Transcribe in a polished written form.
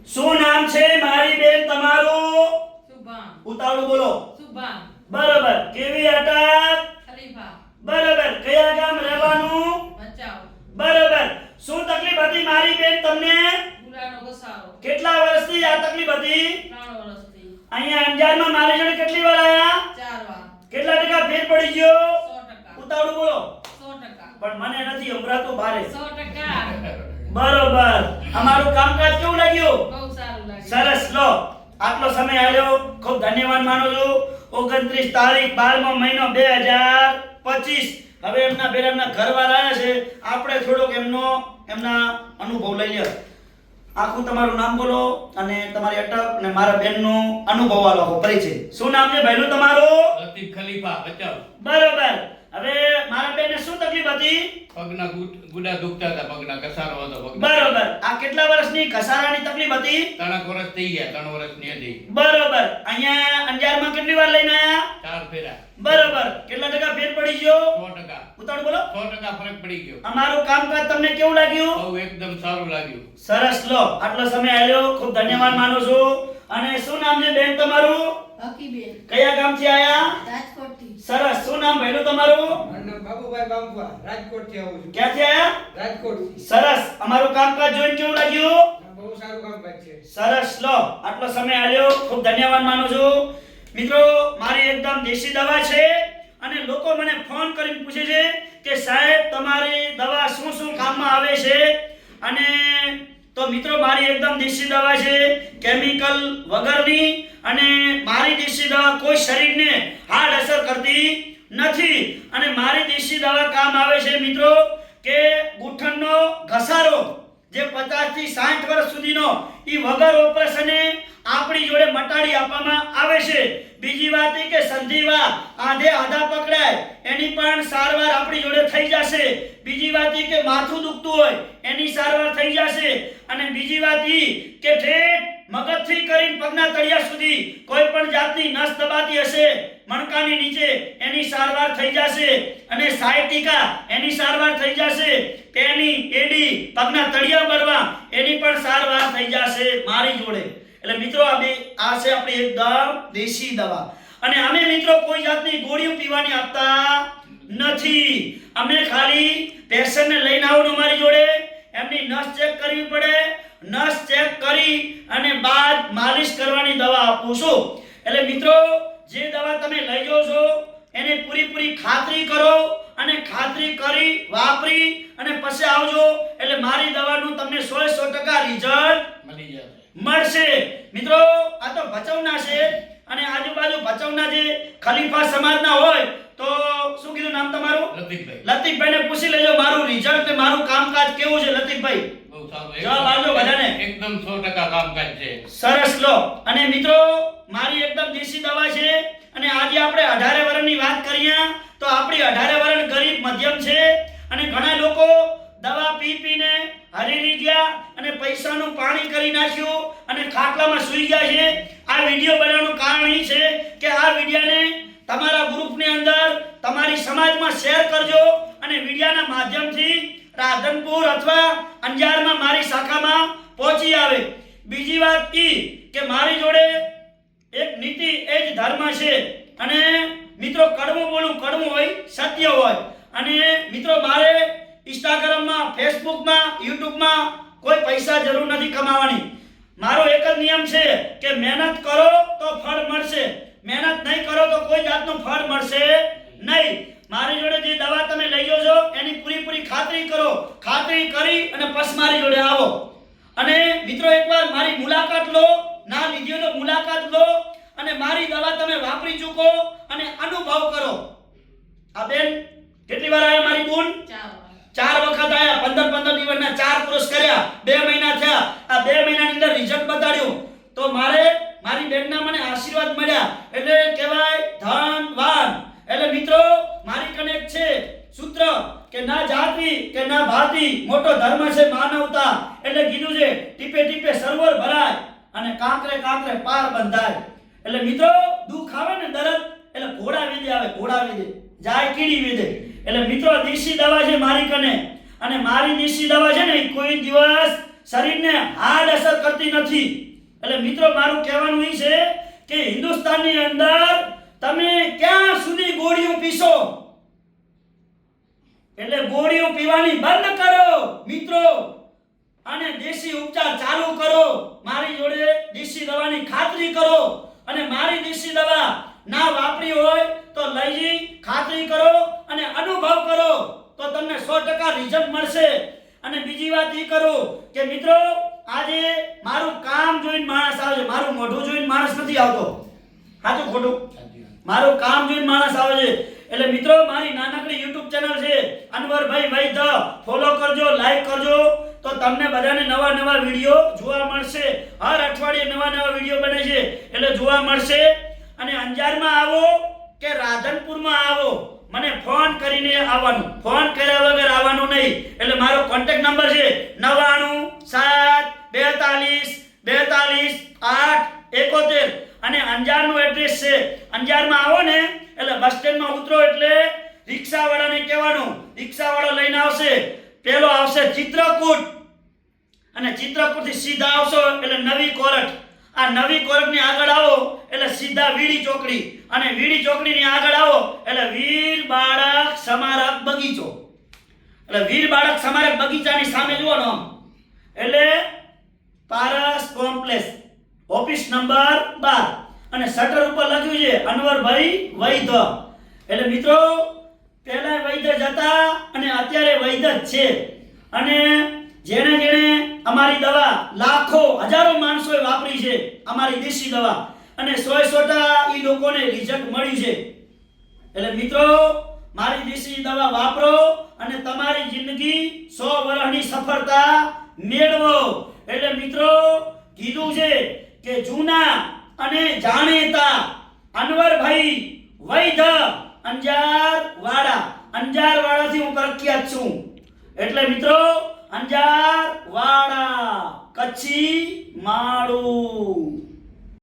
શું નામ છે મારી બેન તમારું? શુભાંગ. ઉતાવળું બોલો. શુભાંગ. બરાબર. કેવી અટક? ખલીફા. બરાબર. કયા ગામ રહેવાનું? ભચાઉ. બરાબર. શું તકલીફ હતી મારી બેન તમને? ગુલાનો ઘસારો. કેટલા વર્ષથી આ તકલીફ હતી? 3 વર્ષથી. અહીંયા અંજારમાં મારી જોડે કેટલી વાર આયા? 4 વાર. કેટલા ટકા ફેર પડી ગયો? 100%. ઉતાવળું બોલો. 100%. પણ મને નથી સંભળાતું ભારે. 100%. બરોબર. અમારું કામકાજ કેવું લાગ્યું? બહુ સારું લાગ્યું. સરસ. લો આટલો સમય આલ્યો ખૂબ ધન્યવાદ માનું છું. 29 તારીખ 12મો મહિનો 2025. હવે એમના બેરામના ઘરવાળા આવ્યા છે. આપણે થોડોક એમના અનુભવ લઈ લ્યો. આખું તમારું નામ બોલો અને તમારી અટક અને મારા બેનનો અનુભવ આલો પરિચય. શું નામ છે ભાઈનું તમારું? લતીફ ખલીફા ભચાઉ. બરોબર. હવે મારા બેનને શું તકલીફ હતી? પગના ગુડા દુખતા હતા, પગના ઘસારો હતો પગના. બરોબર. આ કેટલા વર્ષની ઘસારાની તકલીફ હતી? 3 વર્ષ થઈ ગયા, 3 વર્ષની હતી. બરોબર. અહીંયા અંજારમાં કેટલી વાર લઈને આયા? 4 ફેરા. બરોબર. કેટલા ટકા ફેર પડી ગયો? 100%. ઉતાવળ બોલો. 100% ફરક પડી ગયો. અમારું કામકાજ તમને કેવું લાગ્યું? બહુ એકદમ સારું લાગ્યું. સરસ. લો આટલો સમય આલ્યો ખૂબ ધન્યવાદ માનું છું. અને શું નામ છે બેન તમારું? હકીબેન. કયા ગામથી આયા? રાજકોટથી. સરસ. શું નામ ભાઈનું તમારું? મારું નામ બાબુભાઈ બાંભવા, રાજકોટથી આવું છું. ક્યાંથી આયા? રાજકોટથી. સરસ. અમારું કામકાજ જોઈને કેવું લાગ્યું? બહુ સારું કામકાજ છે. સરસ. લો આટલો સમય આલ્યો ખૂબ ધન્યવાદ માનું છું. મિત્રો મારી એકદમ દેશી દવા છે અને લોકો મને ફોન કરીને પૂછે છે કે સાહેબ તમારી દવા શું શું કામમાં આવે છે. અને તો મિત્રો મારી એકદમ દેશી દવા છે, કેમિકલ વગરની. અને મારી દેશી દવા કોઈ શરીરને હાર્ડ અસર કરતી નથી. અને મારી દેશી દવા કામ આવે છે મિત્રો કે ગૂંઠણનો ઘસારો જે 50 થી 60 વર્ષ સુધીનો ઈ વગર ઓપરેશને આપણી જોડે મટાડી આપવામાં આવે છે. બીજી વાત એ કે સંધિવા આધે આધા પકડાય એની પણ સારવાર આપણી જોડે થઈ જશે. બીજી વાત એ કે માથું દુખતું હોય એની સારવાર થઈ જશે. અને બીજી વાત એ કે ઠેઠ મગજથી કરીને પગના તળિયા સુધી કોઈ પણ જાતની નસ દબાતી હશે મણકાની નીચે એની સારવાર થઈ જશે. અને સાયટિકા એની સારવાર થઈ જશે. પેની એડી પગના તળિયા બળવા એની પણ સારવાર થઈ જશે મારી જોડે. એટલે મિત્રો આ છે આપણી એકદમ દેશી દવા. અને અમે મિત્રો કોઈ જાતની ગોળીઓ પીવાની આપતા નથી. અમે ખાલી પેશન્ટને લઈને આવવાનું અમારી જોડે, એમની નસ ચેક કરવી પડે, નસ ચેક કરી અને બાદ માલિશ કરવાની દવા આપું છું. એટલે મિત્રો જે દવા તમે લઈ જાઓ છો એને પૂરી ખાતરી કરો અને ખાતરી કરી વાપરી અને પછી આવજો. એટલે મારી દવાનું તમને 100% રિઝલ્ટ મળી જશે. મળશે. મિત્રો આ તો ભચાઉના છે અને આજુબાજુ ભચાઉના જે ખલીફા સમાજના હોય તો શું કીધું નામ તમારું? લતીફભાઈ. લતીફભાઈને પૂછી લેજો મારું રિઝલ્ટ ને મારું કામકાજ કેવું છે. લતીફભાઈ બહુ સારું. જવાબ આપજો બધાને. એકદમ 100% કામકાજ છે. સરસ. લો અને મિત્રો મારી એકદમ દેશી દવા છે. અને આજે આપણે 18 વર્ષની વાત કરીએ તો આપણી 18 વર્ષ ગરીબ મધ્યમ છે. અને ઘણા લોકો દવા પીને હરીરી ગયા અને પૈસાનું પાણી કરી નાખ્યું અને ખાટલામાં સૂઈ ગયા છે. આ વિડિયો બનાવવાનું કારણ એ છે કે આ વિડિયાને તમારા ગ્રુપની અંદર તમારી સમાજમાં શેર કરજો અને વિડિયાના માધ્યમથી રાધનપુર અથવા અંજારમાં મારી શાખામાં પહોંચી આવે. બીજી વાત એ કે મારી જોડે એક નીતિ એ જ ધર્મ છે. અને મિત્રો કડવું બોલું કડવું હોય, સત્ય હોય. અને મિત્રો મારે ઇન્સ્ટાગ્રામમાં, ફેસબુકમાં, યુટ્યુબમાં કોઈ પૈસા જરૂર નથી કમાવાની. મારો એક જ નિયમ છે કે મહેનત કરો તો ફળ મળશે, મહેનત નહીં કરો તો કોઈ જાતનું ફળ મળશે નહીં. મારી જોડે જે દવા તમે લઈ જાઓ છો એની પૂરી ખાતરી કરો, ખાતરી કરી અને પછી મારી જોડે આવો. અને મિત્રો એકવાર મારી મુલાકાત લો, ના લીધી તો મુલાકાત લો અને મારી દવા તમે વાપરી ચૂકો અને અનુભવ કરો. આ બેન કેટલી વાર આયા મારી બોન? 4 વખત આયા. 15 દિવસના 4 કોર્સ કર્યા. 2 મહિના થયા. આ 2 મહિનાની અંદર રિઝલ્ટ બતાડ્યું. તો મારી બેનના મને આશીર્વાદ મળ્યા એટલે કહેવાય ધનવાન. એટલે મિત્રો મારી કને એક છે સૂત્ર કે ના જાતિ કે ના ભાતી, મોટો ધર્મ છે માનવતા. એટલે કીધું છે ટીપે ટીપે સરોવર ભરાય અને કાંકરે કાંકરે પાર બંધાય. એટલે મિત્રો દુઃખ આવે ને દર્દ એટલે ઘોડા વિદે આવે, ઘોડા વિદે જાય કીડી વિદે. એટલે મિત્રો દેશી દવા છે મારી કને. અને મારી દેશી દવા છે ને કોઈ દિવસ શરીરને હાર્ડ અસર કરતી નથી. એટલે મિત્રો મારું કહેવાનું એ છે કે હિન્દુસ્તાનની અંદર તમે ક્યાં સુધી ગોળીઓ પીશો, એટલે ગોળીઓ પીવાની બંધ કરો મિત્રો, અને દેશી ઉપચાર ચાલુ કરો. મારી જોડે દેશી દવાની ખાતરી કરો, અને મારી દેશી દવા ના વાપરી હોય તો લઈ જઈ ખાતરી કરો અને અનુભવ કરો તો તમને 100% રિઝલ્ટ મળશે. અને બીજી વાત એ કરું કે મિત્રો આજે મારું કામ જોઈને માણસ આવે છે, મારું મોઢું જોઈને માણસ નથી આવતો. સાચું ખોટું? મારું કામ જોઈને માણસ આવે છે. એટલે મિત્રો મારી નાનકડી YouTube ચેનલ છે અનવરભાઈ વૈદ્ય, ફોલો કરજો, લાઈક કરજો, તો તમને બધાને નવા નવા વિડિયો જોવા મળશે. હર અઠવાડિયે નવા નવા વિડિયો બને છે એટલે જોવા મળશે. અને અંજારમાં આવો કે રાધનપુરમાં આવો, મને ફોન કરીને આવવાનું, ફોન કર્યા વગર આવવાનું નહીં. એટલે મારો કોન્ટેક્ટ નંબર છે 9974422871, અને અંજારનું એડ્રેસ છે. અંજારમાં આવો ને એટલે બસ સ્ટેન્ડમાં ઉતરો એટલે રિક્ષાવાળાને કહેવાનું, રિક્ષાવાળો લઈને આવશે. પેલો આવશે ચિત્રકૂટ, અને ચિત્રકૂટથી સીધા આવશો એટલે નવી કોરટ. આ નવી કોરટની આગળ આવો એટલે સીધા વીડી ચોકડી, અને વીડી ચોકડીની આગળ આવો એટલે વીર બાળક સ્મારક બગીચો. એટલે વીર બાળક સ્મારક બગીચાની સામે જોવાનો આમ એટલે પારસ કોમ્પ્લેક્સ, ઓફિસ નંબર 12, અને શટર ઉપર લખ્યું છે અનવરભાઈ વૈદ્ય. એટલે મિત્રો પહેલા વૈદ્ય જ હતા અને અત્યારે વૈદ્ય જ છે. અને જેણે અમારી દવા લાખો હજારો માણસોએ વાપરી છે, અમારી દેશી દવા, અને 100% ઈ લોકોને રિઝલ્ટ મળ્યું છે. એટલે મિત્રો મારી દેશી દવા વાપરો અને તમારી જિંદગી 100 વર્ષની સફળતા મેળવો. એટલે મિત્રો કીધું છે કે જૂના અને જાણીતા અનવરભાઈ વૈદ્ય અંજાર વાડાથી હું પ્રખ્યાત છું. એટલે મિત્રો અંજાર વાડા કચ્છી માળું.